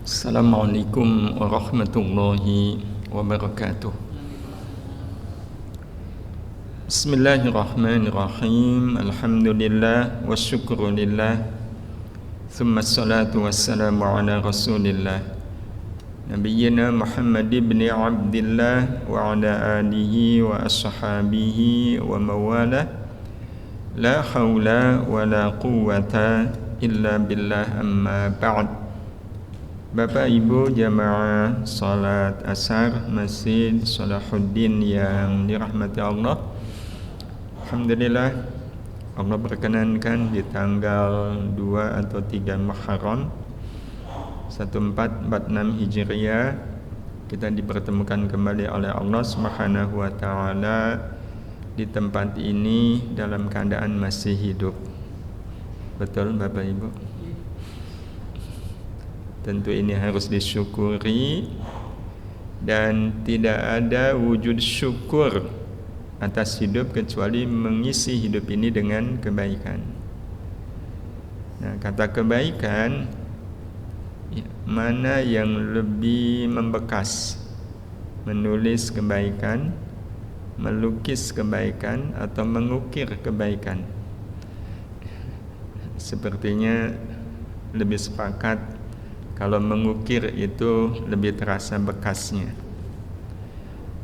Assalamualaikum warahmatullahi wabarakatuh. Bismillahirrahmanirrahim. Alhamdulillah wa syukrulillah. Thumma salatu wassalamu ala rasulillah Nabiyyina Muhammad ibn Abdillah wa ala alihi wa ashabihi wa mawalah. La hawla wa la quwwata illa billah, amma ba'd. Bapak Ibu jamaah salat asar Masjid Salahuddin yang dirahmati Allah, alhamdulillah Allah berkenankan di tanggal 2 atau 3 Muharram 1446 Hijriah kita dipertemukan kembali oleh Allah Subhanahu wa taala di tempat ini dalam keadaan masih hidup. Betul Bapak Ibu? Tentu ini harus disyukuri, dan tidak ada wujud syukur atas hidup kecuali mengisi hidup ini dengan kebaikan. Nah, kata kebaikan mana yang lebih membekas? Menulis kebaikan, melukis kebaikan, atau mengukir kebaikan? Sepertinya lebih sepakat kalau mengukir itu lebih terasa bekasnya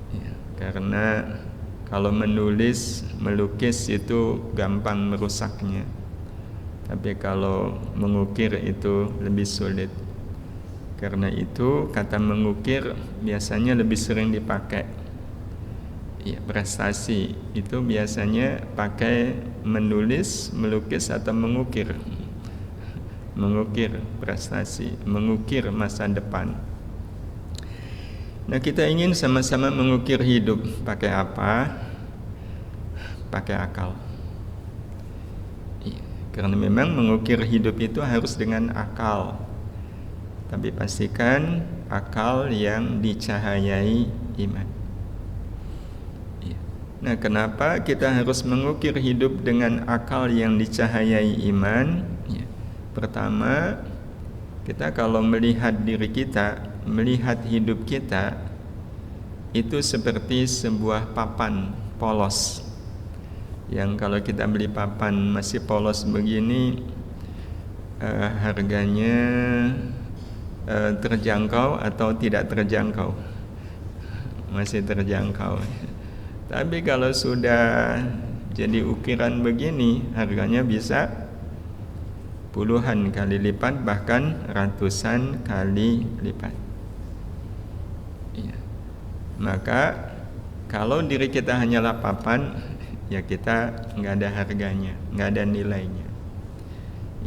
ya, karena kalau menulis, melukis itu gampang merusaknya, tapi kalau mengukir itu lebih sulit. Karena itu kata mengukir biasanya lebih sering dipakai ya, prestasi itu biasanya pakai menulis, melukis, atau mengukir. Mengukir prestasi, mengukir masa depan. Nah, kita ingin sama-sama mengukir hidup. Pakai apa? Pakai akal. Karena memang mengukir hidup itu harus dengan akal. Tapi pastikan akal yang dicahayai iman. Nah, kenapa kita harus mengukir hidup dengan akal yang dicahayai iman? Pertama, kita kalau melihat diri kita, melihat hidup kita, itu seperti sebuah papan polos. Yang kalau kita beli papan masih polos begini, harganya terjangkau atau tidak terjangkau? Masih terjangkau. Tapi kalau sudah jadi ukiran begini, harganya bisa puluhan kali lipat, bahkan ratusan kali lipat ya. Maka kalau diri kita hanyalah papan, ya kita nggak ada harganya, nggak ada nilainya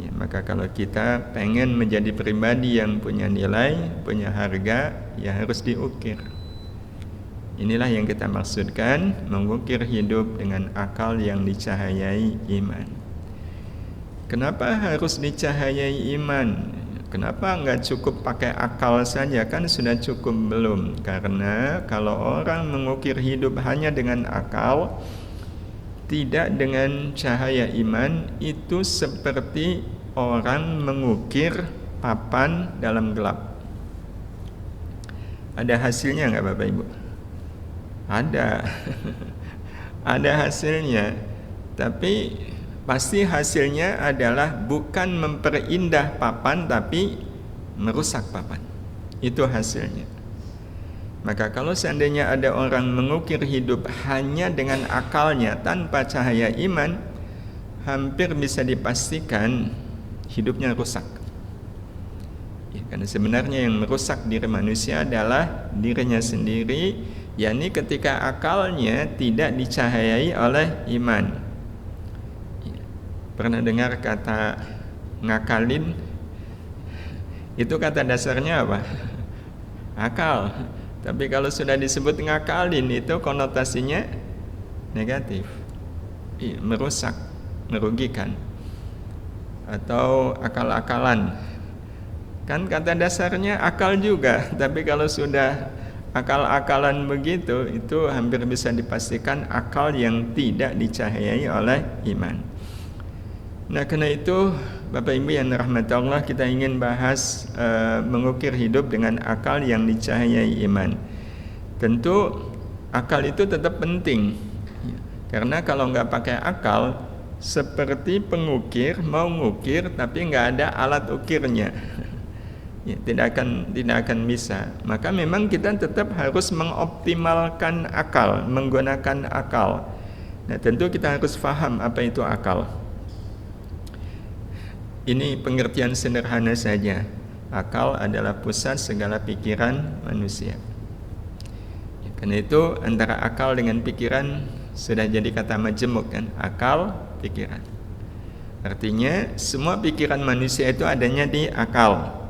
ya. Maka kalau kita pengen menjadi pribadi yang punya nilai, punya harga, ya harus diukir. Inilah yang kita maksudkan mengukir hidup dengan akal yang dicahayai iman. Kenapa harus dicahayai iman? Kenapa enggak cukup pakai akal saja? Kan sudah cukup belum? Karena kalau orang mengukir hidup hanya dengan akal, tidak dengan cahaya iman, itu seperti orang mengukir papan dalam gelap. Ada hasilnya enggak Bapak Ibu? Ada. Ada hasilnya. Tapi pasti hasilnya adalah bukan memperindah papan, tapi merusak papan. Itu hasilnya. Maka kalau seandainya ada orang mengukir hidup hanya dengan akalnya tanpa cahaya iman, hampir bisa dipastikan hidupnya rusak ya, karena sebenarnya yang merusak diri manusia adalah dirinya sendiri, yakni ketika akalnya tidak dicahayai oleh iman. Pernah dengar kata ngakalin? Itu kata dasarnya apa? Akal. Tapi kalau sudah disebut ngakalin, itu konotasinya negatif, merusak, merugikan, atau akal-akalan. Kan kata dasarnya akal juga, tapi kalau sudah akal-akalan begitu, itu hampir bisa dipastikan akal yang tidak dicahayai oleh iman. Nah, karena itu Bapak Ibu yang dirahmati Allah, kita ingin bahas mengukir hidup dengan akal yang dicahayai iman. Tentu akal itu tetap penting, karena kalau nggak pakai akal, seperti pengukir mau ngukir tapi nggak ada alat ukirnya, ya, tidak akan bisa. Maka memang kita tetap harus mengoptimalkan akal, menggunakan akal. Nah, tentu kita harus paham apa itu akal. Ini pengertian sederhana saja. Akal adalah pusat segala pikiran manusia. Karena itu antara akal dengan pikiran sudah jadi kata majemuk kan, akal, pikiran. Artinya semua pikiran manusia itu adanya di akal.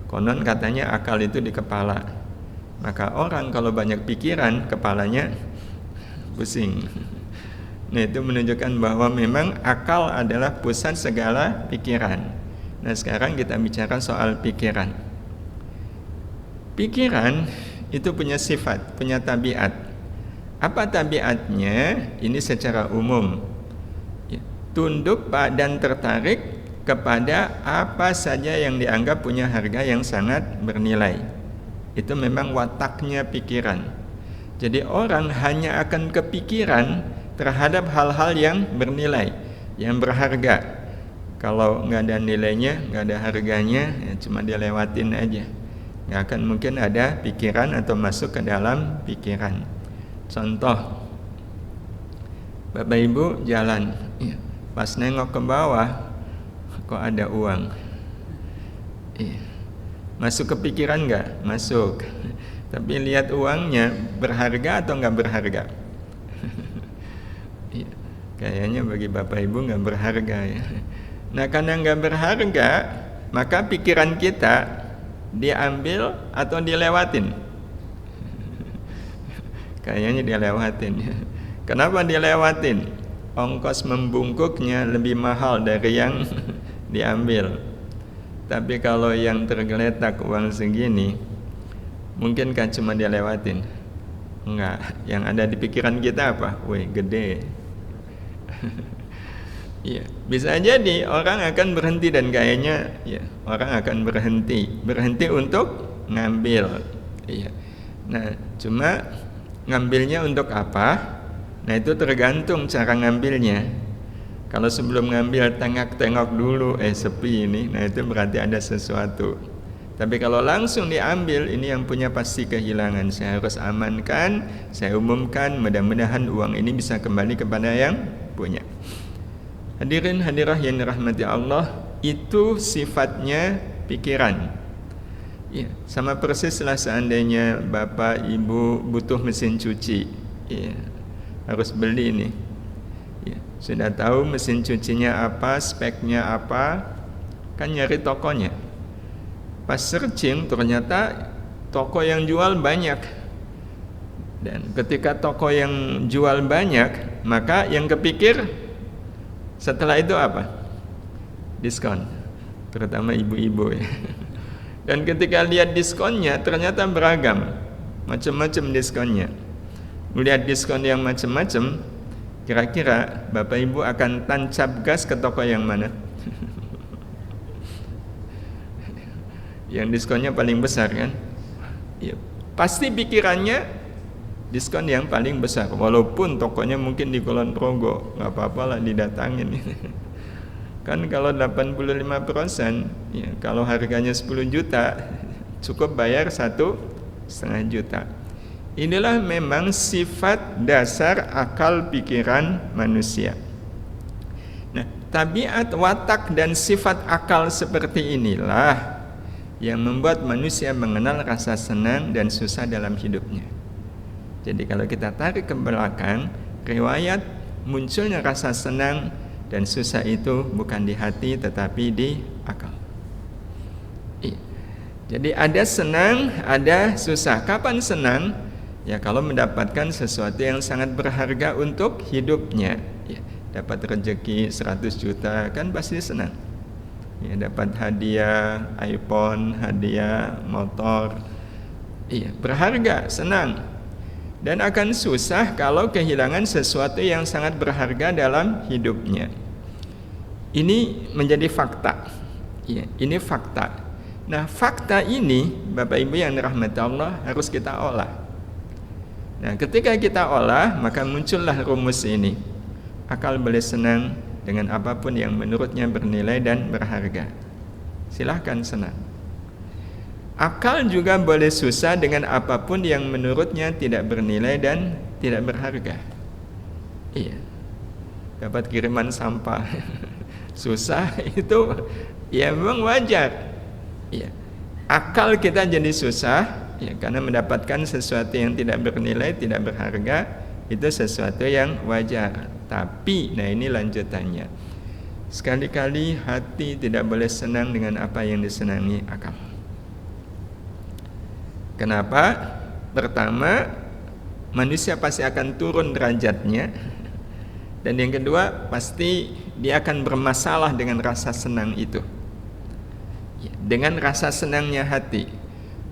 Konon katanya akal itu di kepala. Maka orang kalau banyak pikiran, kepalanya pusing. Nah, itu menunjukkan bahwa memang akal adalah pusat segala pikiran. Nah, sekarang kita bicara soal pikiran. Pikiran itu punya sifat, punya tabiat. Apa tabiatnya? Ini secara umum, ya, tunduk dan tertarik kepada apa saja yang dianggap punya harga yang sangat bernilai. Itu memang wataknya pikiran. Jadi orang hanya akan kepikiran terhadap hal-hal yang bernilai, yang berharga. Kalau nggak ada nilainya, nggak ada harganya, ya cuma dilewatin aja. Nggak akan mungkin ada pikiran atau masuk ke dalam pikiran. Contoh, Bapak Ibu jalan, ya, pas nengok ke bawah, kok ada uang. Ya, masuk ke pikiran nggak? Masuk. Tapi lihat uangnya berharga atau nggak berharga? Ya, kayaknya bagi Bapak Ibu nggak berharga ya. Nah, karena nggak berharga, maka pikiran kita diambil atau dilewatin? Kayaknya dilewatin ya. Kenapa dilewatin? Ongkos membungkuknya lebih mahal dari yang diambil. Tapi kalau yang tergeletak uang segini, mungkinkah cuma dilewatin? Enggak. Yang ada di pikiran kita apa? Wih, gede. Ya, bisa jadi orang akan berhenti dan kayaknya ya, orang akan berhenti untuk ngambil. Iya. Nah, cuma ngambilnya untuk apa? Nah, itu tergantung cara ngambilnya. Kalau sebelum ngambil tengok dulu, sepi ini, nah itu berarti ada sesuatu. Tapi kalau langsung diambil, ini yang punya pasti kehilangan. Saya harus amankan, saya umumkan, mudah-mudahan uang ini bisa kembali kepada yang punya. Hadirin hadirah yang dirahmati Allah, itu sifatnya pikiran. Ya, sama persis lah seandainya Bapak Ibu butuh mesin cuci, ya, harus beli nih. Ya, sudah tahu mesin cucinya apa, speknya apa, kan nyari tokonya. Pas searching ternyata toko yang jual banyak. Dan ketika toko yang jual banyak, maka yang kepikir setelah itu apa? Diskon, terutama ibu-ibu ya. Dan ketika lihat diskonnya ternyata beragam, macam-macam diskonnya. Melihat diskon yang macam-macam, kira-kira Bapak Ibu akan tancap gas ke toko yang mana? Yang diskonnya paling besar kan? Ya, pasti pikirannya diskon yang paling besar, walaupun tokonya mungkin di Kulon Progo, nggak apa-apa lah didatangin. Kan kalau 85%, ya, kalau harganya 10 juta, cukup bayar 1,5 juta. Inilah memang sifat dasar akal pikiran manusia. Nah, tabiat, watak, dan sifat akal seperti inilah yang membuat manusia mengenal rasa senang dan susah dalam hidupnya. Jadi kalau kita tarik ke belakang, riwayat munculnya rasa senang dan susah itu bukan di hati tetapi di akal. Iya. Jadi ada senang, ada susah. Kapan senang? Ya kalau mendapatkan sesuatu yang sangat berharga untuk hidupnya. Ya, dapat rezeki 100 juta kan pasti senang. Ya, dapat hadiah iPhone, hadiah motor. Iya, berharga, senang. Dan akan susah kalau kehilangan sesuatu yang sangat berharga dalam hidupnya. Ini menjadi fakta. Ya, ini fakta. Nah, fakta ini Bapak Ibu yang dirahmati Allah harus kita olah. Nah, ketika kita olah, maka muncullah rumus ini. Akal boleh senang dengan apapun yang menurutnya bernilai dan berharga. Silahkan senang. Akal juga boleh susah dengan apapun yang menurutnya tidak bernilai dan tidak berharga. Iya. Dapat kiriman sampah susah itu ya memang wajar. Ya. Akal kita jadi susah ya karena mendapatkan sesuatu yang tidak bernilai, tidak berharga, itu sesuatu yang wajar. Tapi nah ini lanjutannya. Sekali-kali hati tidak boleh senang dengan apa yang disenangi akal. Kenapa? Pertama, manusia pasti akan turun derajatnya. Dan yang kedua, pasti dia akan bermasalah dengan rasa senang itu. Dengan rasa senangnya hati.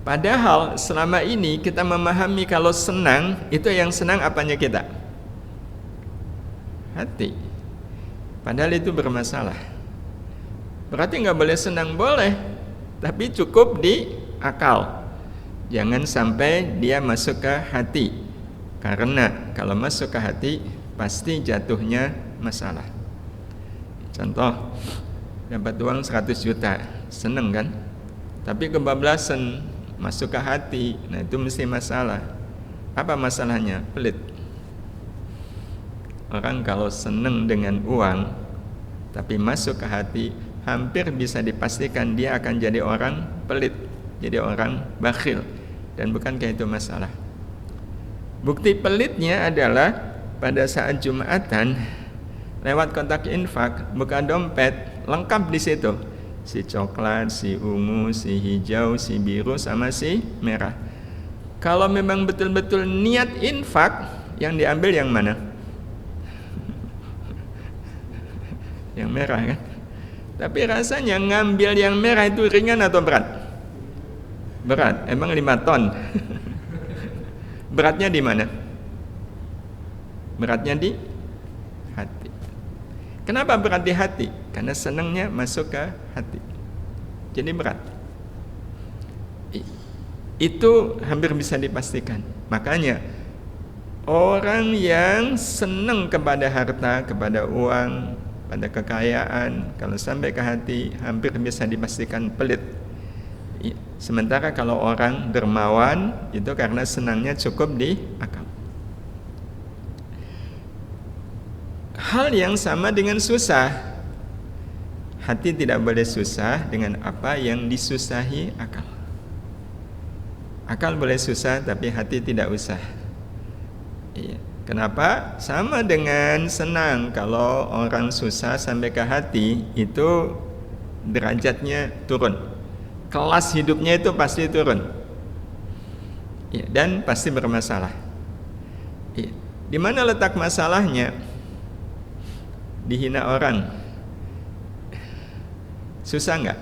Padahal selama ini kita memahami kalau senang, itu yang senang apanya kita? Hati. Padahal itu bermasalah. Berarti nggak boleh senang, boleh. Tapi cukup di akal. Jangan sampai dia masuk ke hati. Karena kalau masuk ke hati, pasti jatuhnya masalah. Contoh, dapat uang 100 juta, seneng kan? Tapi kebablasan, masuk ke hati, nah itu mesti masalah. Apa masalahnya? Pelit. Orang kalau seneng dengan uang, tapi masuk ke hati, hampir bisa dipastikan dia akan jadi orang pelit, jadi orang bakhil. Dan bukankah itu masalah? Bukti pelitnya adalah pada saat Jumatan lewat kotak infak, buka dompet, lengkap di situ. Si coklat, si ungu, si hijau, si biru sama si merah. Kalau memang betul-betul niat infak, yang diambil yang mana? Yang merah kan? Tapi rasanya ngambil yang merah itu ringan atau berat? Berat, emang 5 ton. Beratnya di mana? Beratnya di hati. Kenapa berat di hati? Karena senangnya masuk ke hati. Jadi berat. Itu hampir bisa dipastikan. Makanya orang yang senang kepada harta, kepada uang, pada kekayaan, kalau sampai ke hati hampir bisa dipastikan pelit. Sementara kalau orang dermawan itu karena senangnya cukup di akal. Hal yang sama dengan susah. Hati tidak boleh susah dengan apa yang disusahi akal. Akal boleh susah tapi hati tidak usah. Iya. Kenapa? Sama dengan senang. Kalau orang susah sampai ke hati, itu derajatnya turun. Kelas hidupnya itu pasti turun. Iya, dan pasti bermasalah. Iya. Di mana letak masalahnya? Dihina orang. Susah enggak?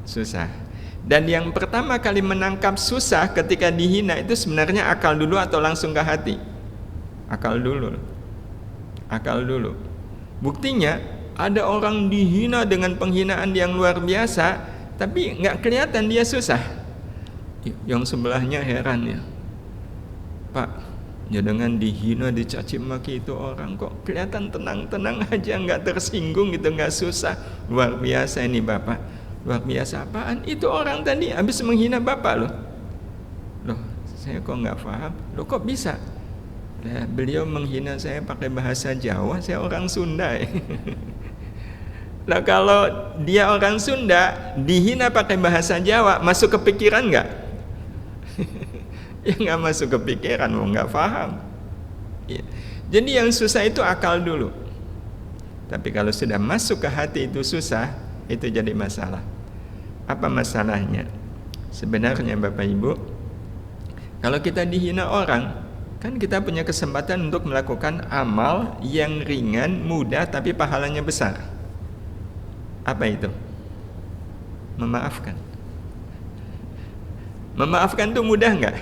Susah. Dan yang pertama kali menangkap susah ketika dihina itu sebenarnya akal dulu atau langsung ke hati? Akal dulu. Akal dulu. Buktinya ada orang dihina dengan penghinaan yang luar biasa, tapi enggak kelihatan dia susah. Yang sebelahnya heran ya. Pak, ya dengan dihina, dicaci maki itu orang kok kelihatan tenang-tenang aja, nggak tersinggung gitu, nggak susah. Luar biasa ini Bapak. Luar biasa apaan? Itu orang tadi habis menghina Bapak loh. Loh, saya kok nggak paham. Loh kok bisa? Nah, beliau menghina saya pakai bahasa Jawa, saya orang Sunda. Nah kalau dia orang Sunda, dihina pakai bahasa Jawa, masuk ke pikiran nggak? Ya nggak masuk ke pikiran, mau nggak paham. Ya. Jadi yang susah itu akal dulu. Tapi kalau sudah masuk ke hati itu susah, itu jadi masalah. Apa masalahnya? Sebenarnya Bapak Ibu, kalau kita dihina orang, kan kita punya kesempatan untuk melakukan amal yang ringan, mudah, tapi pahalanya besar. Apa itu? Memaafkan. Memaafkan itu mudah nggak?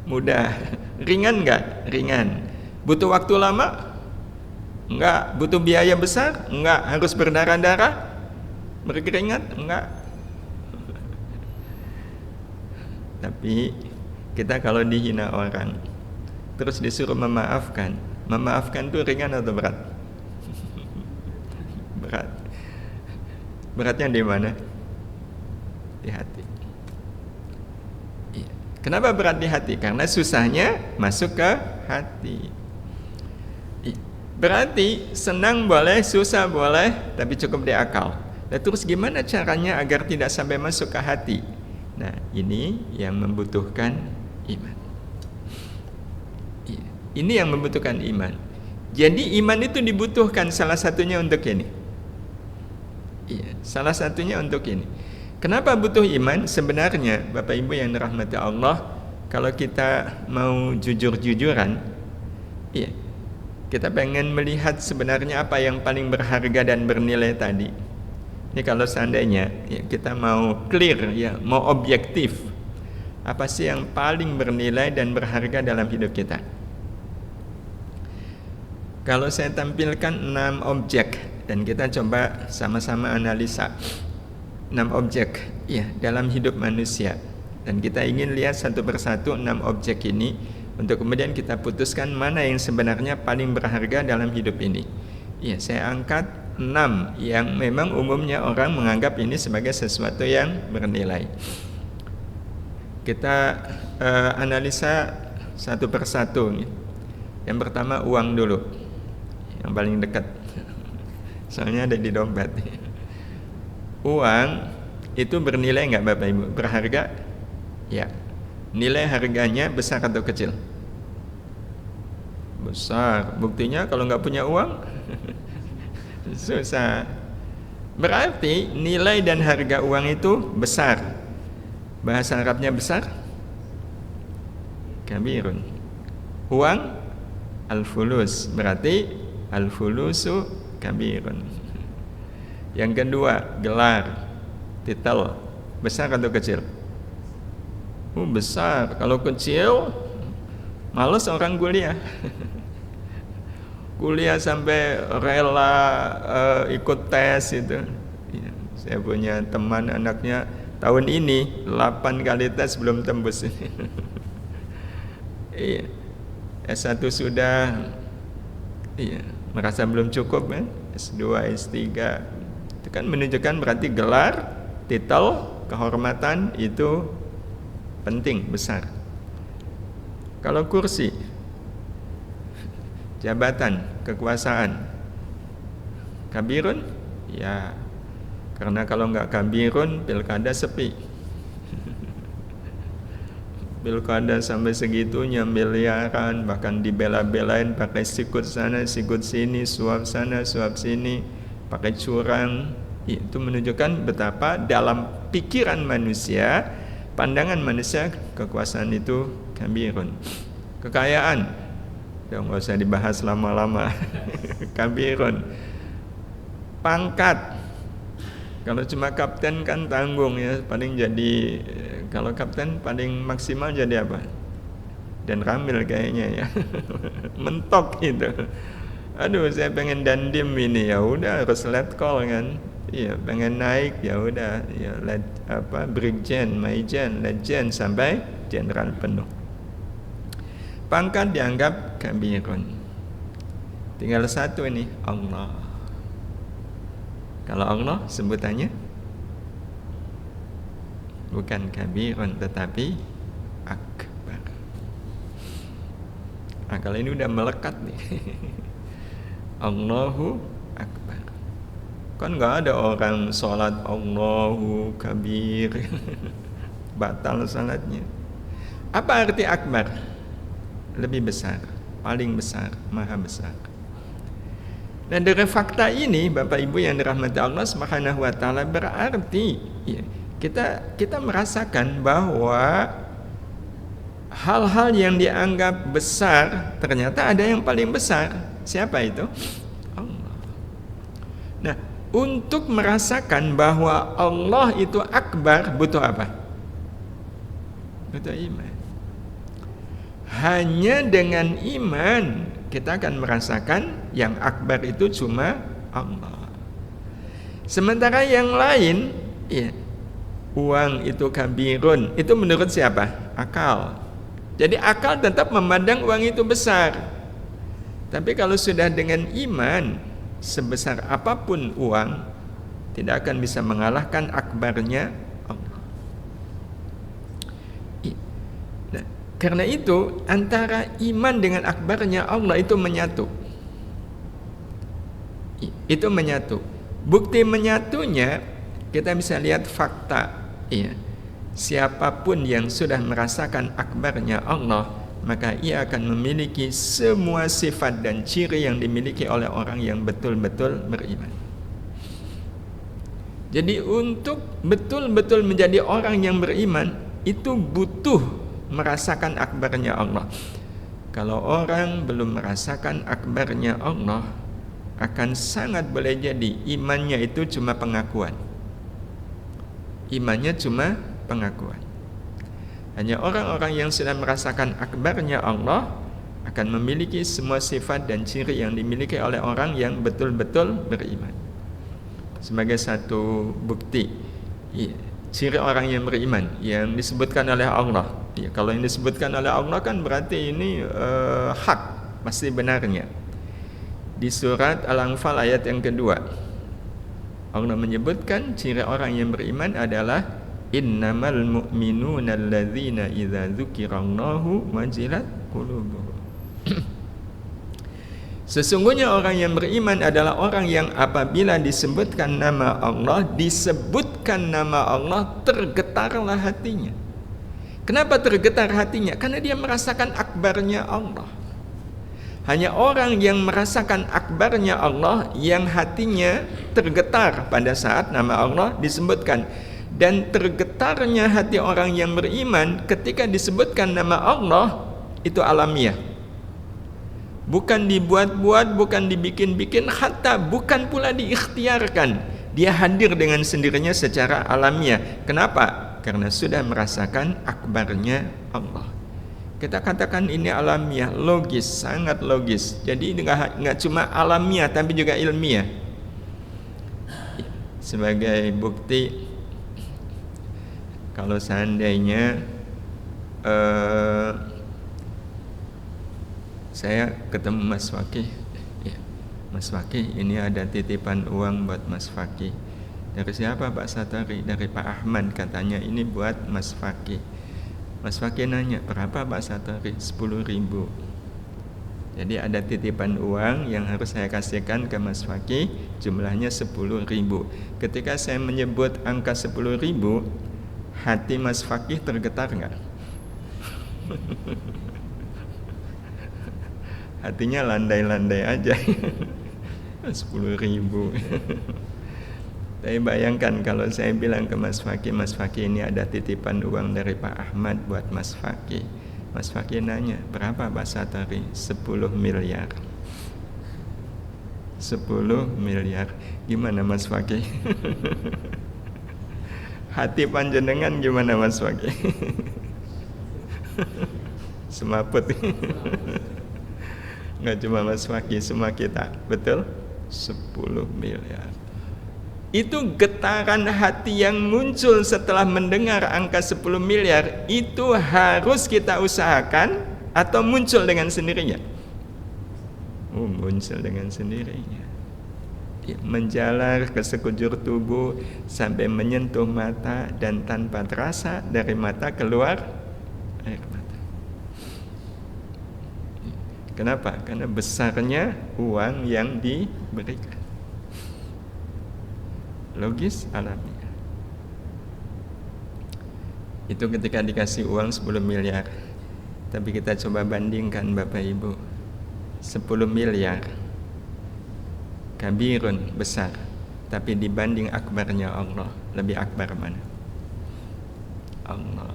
Mudah. Ringan nggak? Ringan. Butuh waktu lama? Enggak. Butuh biaya besar? Enggak. Harus berdarah-darah? Berkeringat? Enggak. Tapi kita kalau dihina orang terus disuruh memaafkan itu ringan atau berat? Berat. Beratnya di mana? Di hati. Kenapa berat di hati? Karena susahnya masuk ke hati. Berarti senang boleh, susah boleh, tapi cukup di akal. Nah, terus gimana caranya agar tidak sampai masuk ke hati? Nah, ini yang membutuhkan iman. Ini yang membutuhkan iman. Jadi iman itu dibutuhkan salah satunya untuk ini. Salah satunya untuk ini. Kenapa butuh iman? Sebenarnya Bapak Ibu yang dirahmati Allah, kalau kita mau jujur-jujuran, kita pengen melihat sebenarnya apa yang paling berharga dan bernilai tadi. Ini kalau seandainya kita mau clear, mau objektif, apa sih yang paling bernilai dan berharga dalam hidup kita? Kalau saya tampilkan 6 objek dan kita coba sama-sama analisa 6 objek dalam hidup manusia, dan kita ingin lihat satu persatu 6 objek ini untuk kemudian kita putuskan mana yang sebenarnya paling berharga dalam hidup ini. Saya angkat 6 yang memang umumnya orang menganggap ini sebagai sesuatu yang bernilai. Kita analisa satu persatu. Yang pertama uang dulu, yang paling dekat, soalnya ada di dompet. Uang itu bernilai nggak Bapak Ibu? Berharga? Ya. Nilai harganya besar atau kecil? Besar. Buktinya kalau nggak punya uang susah. Berarti nilai dan harga uang itu besar. Bahasa Arabnya besar? Kabirun. Uang al-fulus, berarti al-fulusu kabirun. Yang kedua, gelar, titel, besar atau kecil? Besar. Kalau kecil, males orang kuliah. Kuliah sampai rela ikut tes itu. Saya punya teman anaknya tahun ini 8 kali tes belum tembus. S1 sudah, merasa belum cukup kan? S2, S3, itu kan menunjukkan berarti gelar, titel, kehormatan itu penting, besar. Kalau kursi, jabatan, kekuasaan, kabirun, karena kalau nggak kabirun, pilkada sepi. Pilkada sampai segitunya miliaran, bahkan dibela-belain pakai sikut sana, sikut sini, suap sana, suap sini, pakai curang. Itu menunjukkan betapa dalam pikiran manusia, pandangan manusia, kekuasaan itu kabirun. Kekayaan, nggak usah dibahas lama-lama. Kabirun. Pangkat, kalau cuma kapten kan tanggung paling jadi, kalau kapten paling maksimal jadi apa? Dan Ramil kayaknya mentok itu. Aduh, saya pengen dandim ini, ya udah harus let call kan. Pengen naik, ya udah brigjen, maijen, legend sampai jenderal penuh. Pangkat dianggap kabirun. Tinggal satu ini, Allah. Kalau Allah sebutannya bukan kabirun tetapi akbar. Kalau ini udah melekat nih. Allahu akbar. Kan nggak ada orang sholat Allahu kabir, batal sholatnya. Apa arti akbar? Lebih besar, paling besar, maha besar. Dan dari fakta ini, Bapak Ibu yang dirahmati Allah Subhanahu wa taala, berarti kita merasakan bahwa hal-hal yang dianggap besar ternyata ada yang paling besar. Siapa itu? Allah. Nah, untuk merasakan bahwa Allah itu akbar butuh apa? Butuh iman. Hanya dengan iman kita akan merasakan yang akbar itu cuma Allah. Sementara yang lain, ya, uang itu kabirun, itu menurut siapa? Akal. Jadi akal tetap memandang uang itu besar. Tapi kalau sudah dengan iman, sebesar apapun uang tidak akan bisa mengalahkan akbarnya Allah. Nah, karena itu antara iman dengan akbarnya Allah itu menyatu. Itu menyatu. Bukti menyatunya kita bisa lihat fakta. Iya. Siapapun yang sudah merasakan akbarnya Allah, maka ia akan memiliki semua sifat dan ciri yang dimiliki oleh orang yang betul-betul beriman. Jadi untuk betul-betul menjadi orang yang beriman itu butuh merasakan akbarnya Allah. Kalau orang belum merasakan akbarnya Allah, akan sangat boleh jadi imannya itu cuma pengakuan. Imannya cuma pengakuan. Hanya orang-orang yang sudah merasakan akbarnya Allah akan memiliki semua sifat dan ciri yang dimiliki oleh orang yang betul-betul beriman. Sebagai satu bukti, ciri orang yang beriman yang disebutkan oleh Allah. Ya, kalau yang disebutkan oleh Allah kan berarti ini hak, pasti benarnya. Di surat Al-Anfal ayat yang kedua, Allah menyebutkan ciri orang yang beriman adalah innamal mu'minuna alladzina idza dzukirallahu wajilat qulubuhum. Sesungguhnya orang yang beriman adalah orang yang apabila disebutkan nama Allah, tergetarlah hatinya. Kenapa tergetar hatinya? Karena dia merasakan akbarnya Allah. Hanya orang yang merasakan akbarnya Allah yang hatinya tergetar pada saat nama Allah disebutkan. Dan tergetarnya hati orang yang beriman ketika disebutkan nama Allah itu alamiah. Bukan dibuat-buat, bukan dibikin-bikin, hatta bukan pula diikhtiarkan. Dia hadir dengan sendirinya secara alamiah. Kenapa? Karena sudah merasakan akbarnya Allah. Kita katakan ini alamiah, logis, sangat logis. Jadi nggak cuma alamiah, tapi juga ilmiah. Sebagai bukti, kalau seandainya saya ketemu Mas Fakih, ya, Mas Fakih, ini ada titipan uang buat Mas Fakih. Dari siapa Pak Satari? Dari Pak Ahmad, katanya ini buat Mas Fakih. Mas Fakih nanya, berapa Pak Satari? 10.000. Jadi ada titipan uang yang harus saya kasihkan ke Mas Fakih, jumlahnya 10.000. Ketika saya menyebut angka 10.000, hati Mas Fakih tergetar nggak? Hatinya landai-landai aja. 10.000. Tapi bayangkan kalau saya bilang ke Mas Fakih ini ada titipan uang dari Pak Ahmad buat Mas Fakih. Mas Fakih nanya, berapa Pak Satari? 10 miliar. 10 miliar. Gimana Mas Fakih? Hati panjenengan gimana Mas Fakih? Semaput. Nggak cuma Mas Fakih, semua kita. Betul? 10 miliar. Itu getaran hati yang muncul setelah mendengar angka 10 miliar. Itu harus kita usahakan atau muncul dengan sendirinya? Muncul dengan sendirinya. Menjalar ke sekujur tubuh sampai menyentuh mata, dan tanpa terasa dari mata keluar air mata. Kenapa? Karena besarnya uang yang diberikan. Logis, alamiah. Itu ketika dikasih uang 10 miliar. Tapi kita coba bandingkan Bapak Ibu, 10 miliar kabirun, besar, tapi dibanding akbarnya Allah, lebih akbar mana? Allah.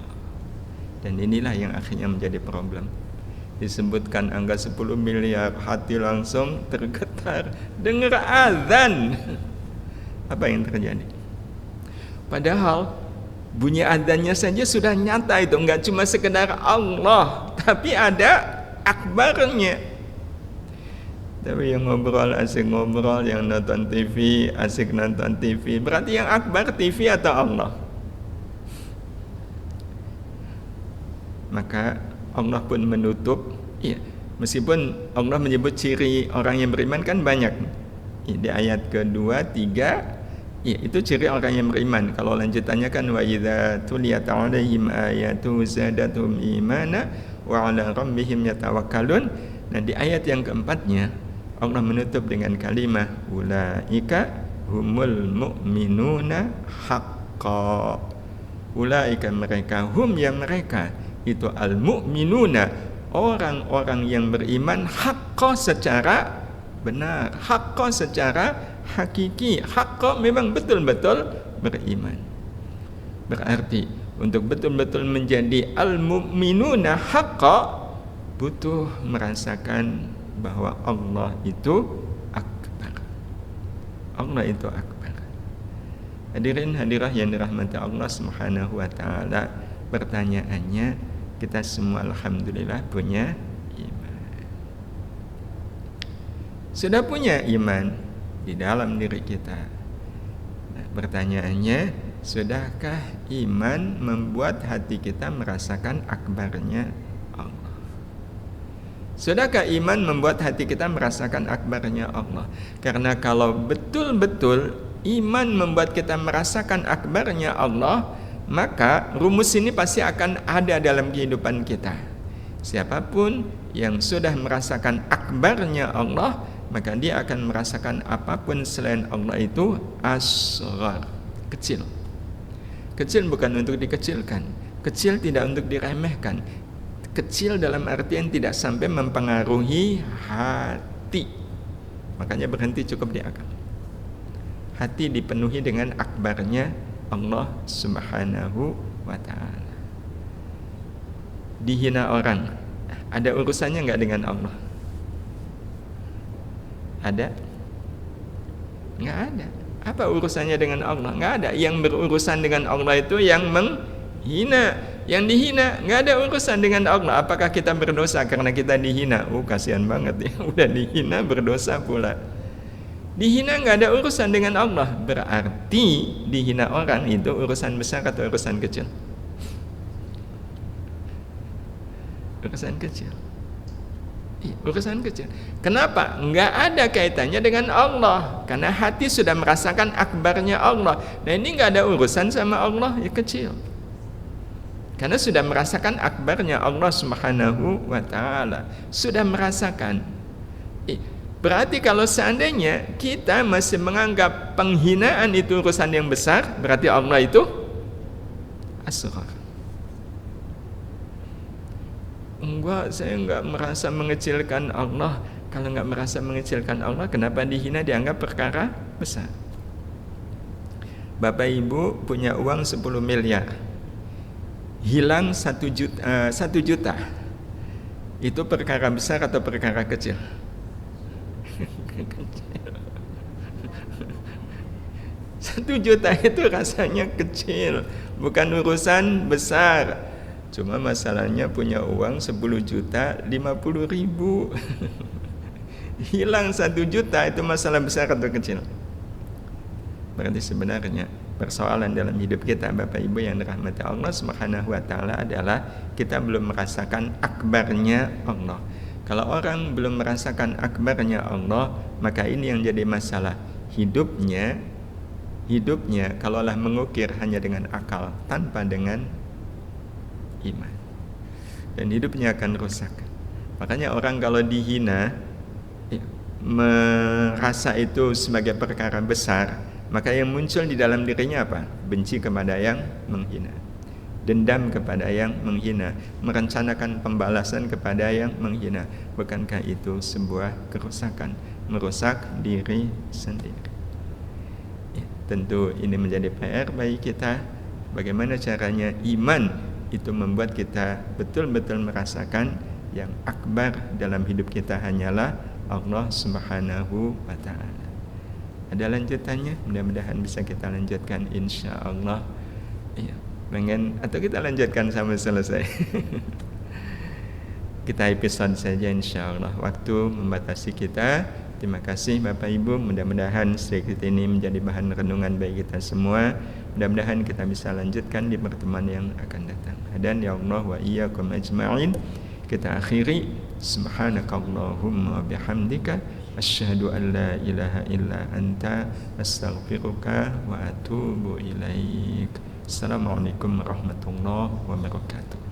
Dan inilah yang akhirnya menjadi problem. Disebutkan angka 10 miliar, hati langsung tergetar. Dengar azan, apa yang terjadi? Padahal bunyi azannya saja sudah nyata, itu enggak cuma sekedar Allah, tapi ada akbarnya. Tapi yang ngobrol asik ngobrol, yang nonton TV asik nonton TV. Berarti yang akbar TV atau Allah? Maka Allah pun menutup. Iya, meskipun Allah menyebut ciri orang yang beriman kan banyak. Di ayat kedua, tiga, ya, itu ciri orang yang beriman. Kalau lanjutannya kan wa idza tuliyat 'alaihim ayatu zadatuhum imana wa 'ala rabbihim yatawakkalun. Nah, di ayat yang keempatnya Allah menutup dengan kalimat ulaika humul mu'minuna haqqa. Ulaika mereka, hum yang mereka itu al mu'minuna, orang-orang yang beriman haqqa secara benar, haqqa secara hakiki. Haqqa memang betul-betul beriman. Berarti untuk betul-betul menjadi al-mu'minuna haqqa butuh merasakan bahwa Allah itu akbar. Allah itu akbar. Hadirin hadirah yang dirahmati Allah Subhanahu wa taala, pertanyaannya kita semua alhamdulillah punya iman. Sudah punya iman di dalam diri kita. Nah, pertanyaannya, sudahkah iman membuat hati kita merasakan akbarnya Allah? Sudahkah iman membuat hati kita merasakan akbarnya Allah? Karena kalau betul-betul iman membuat kita merasakan akbarnya Allah, maka rumus ini pasti akan ada dalam kehidupan kita. Siapapun yang sudah merasakan akbarnya Allah, maka dia akan merasakan apapun selain Allah itu asghar, kecil. Kecil bukan untuk dikecilkan, kecil tidak untuk diremehkan. Kecil dalam artian tidak sampai mempengaruhi hati. Makanya berhenti cukup di akal. Hati dipenuhi dengan akbarnya Allah Subhanahu wa ta'ala. Dihina orang, ada urusannya enggak dengan Allah? Ada? Enggak ada. Apa urusannya dengan Allah? Enggak ada. Yang berurusan dengan Allah itu yang menghina. Yang dihina nggak ada urusan dengan Allah. Apakah kita berdosa karena kita dihina? Kasihan banget ya, udah dihina berdosa pula. Dihina nggak ada urusan dengan Allah. Berarti dihina orang itu urusan besar atau urusan kecil? Urusan kecil. Urusan kecil. Kenapa? Nggak ada kaitannya dengan Allah. Karena hati sudah merasakan akbarnya Allah. Nah, ini nggak ada urusan sama Allah, ya kecil. Karena sudah merasakan akbarnya Allah Subhanahu wa ta'ala. Sudah merasakan. Berarti kalau seandainya kita masih menganggap penghinaan itu urusan yang besar, berarti Allah itu asghar. Enggak, saya enggak merasa mengecilkan Allah. Kalau enggak merasa mengecilkan Allah, kenapa dihina dianggap perkara besar? Bapak Ibu punya uang 10 miliar. Hilang 1 juta. Itu perkara besar atau perkara kecil? 1 juta itu rasanya kecil, bukan urusan besar. Cuma masalahnya punya uang 10 juta 50 ribu. Hilang 1 juta itu masalah besar atau kecil? Berarti sebenarnya persoalan dalam hidup kita, Bapak Ibu yang dirahmati Allah Subhanahu wa ta'ala, adalah kita belum merasakan akbarnya Allah. Kalau orang belum merasakan akbarnya Allah, maka ini yang jadi masalah. Hidupnya kalaulah mengukir hanya dengan akal tanpa dengan iman, dan hidupnya akan rusak. Makanya orang kalau dihina merasa itu sebagai perkara besar, maka yang muncul di dalam dirinya apa? Benci kepada yang menghina, dendam kepada yang menghina, merencanakan pembalasan kepada yang menghina. Bukankah itu sebuah kerusakan, merusak diri sendiri? Tentu ini menjadi PR bagi kita. Bagaimana caranya iman itu membuat kita betul-betul merasakan yang akbar dalam hidup kita hanyalah Allah Subhanahu wa ta'ala. Ada lanjutannya, mudah-mudahan bisa kita lanjutkan insyaallah. Atau kita lanjutkan sampai selesai. kita episode saja insyaallah. Waktu membatasi kita. Terima kasih Bapak Ibu. Mudah-mudahan sedikit ini menjadi bahan renungan bagi kita semua. Mudah-mudahan kita bisa lanjutkan di pertemuan yang akan datang. Dan ya Allah wa iyyakum ajma'in. Kita akhiri subhanakallahumma bihamdika asyhadu an la ilaha illa anta astaghfiruka wa atubu ilaik. Assalamualaikum warahmatullahi wabarakatuh.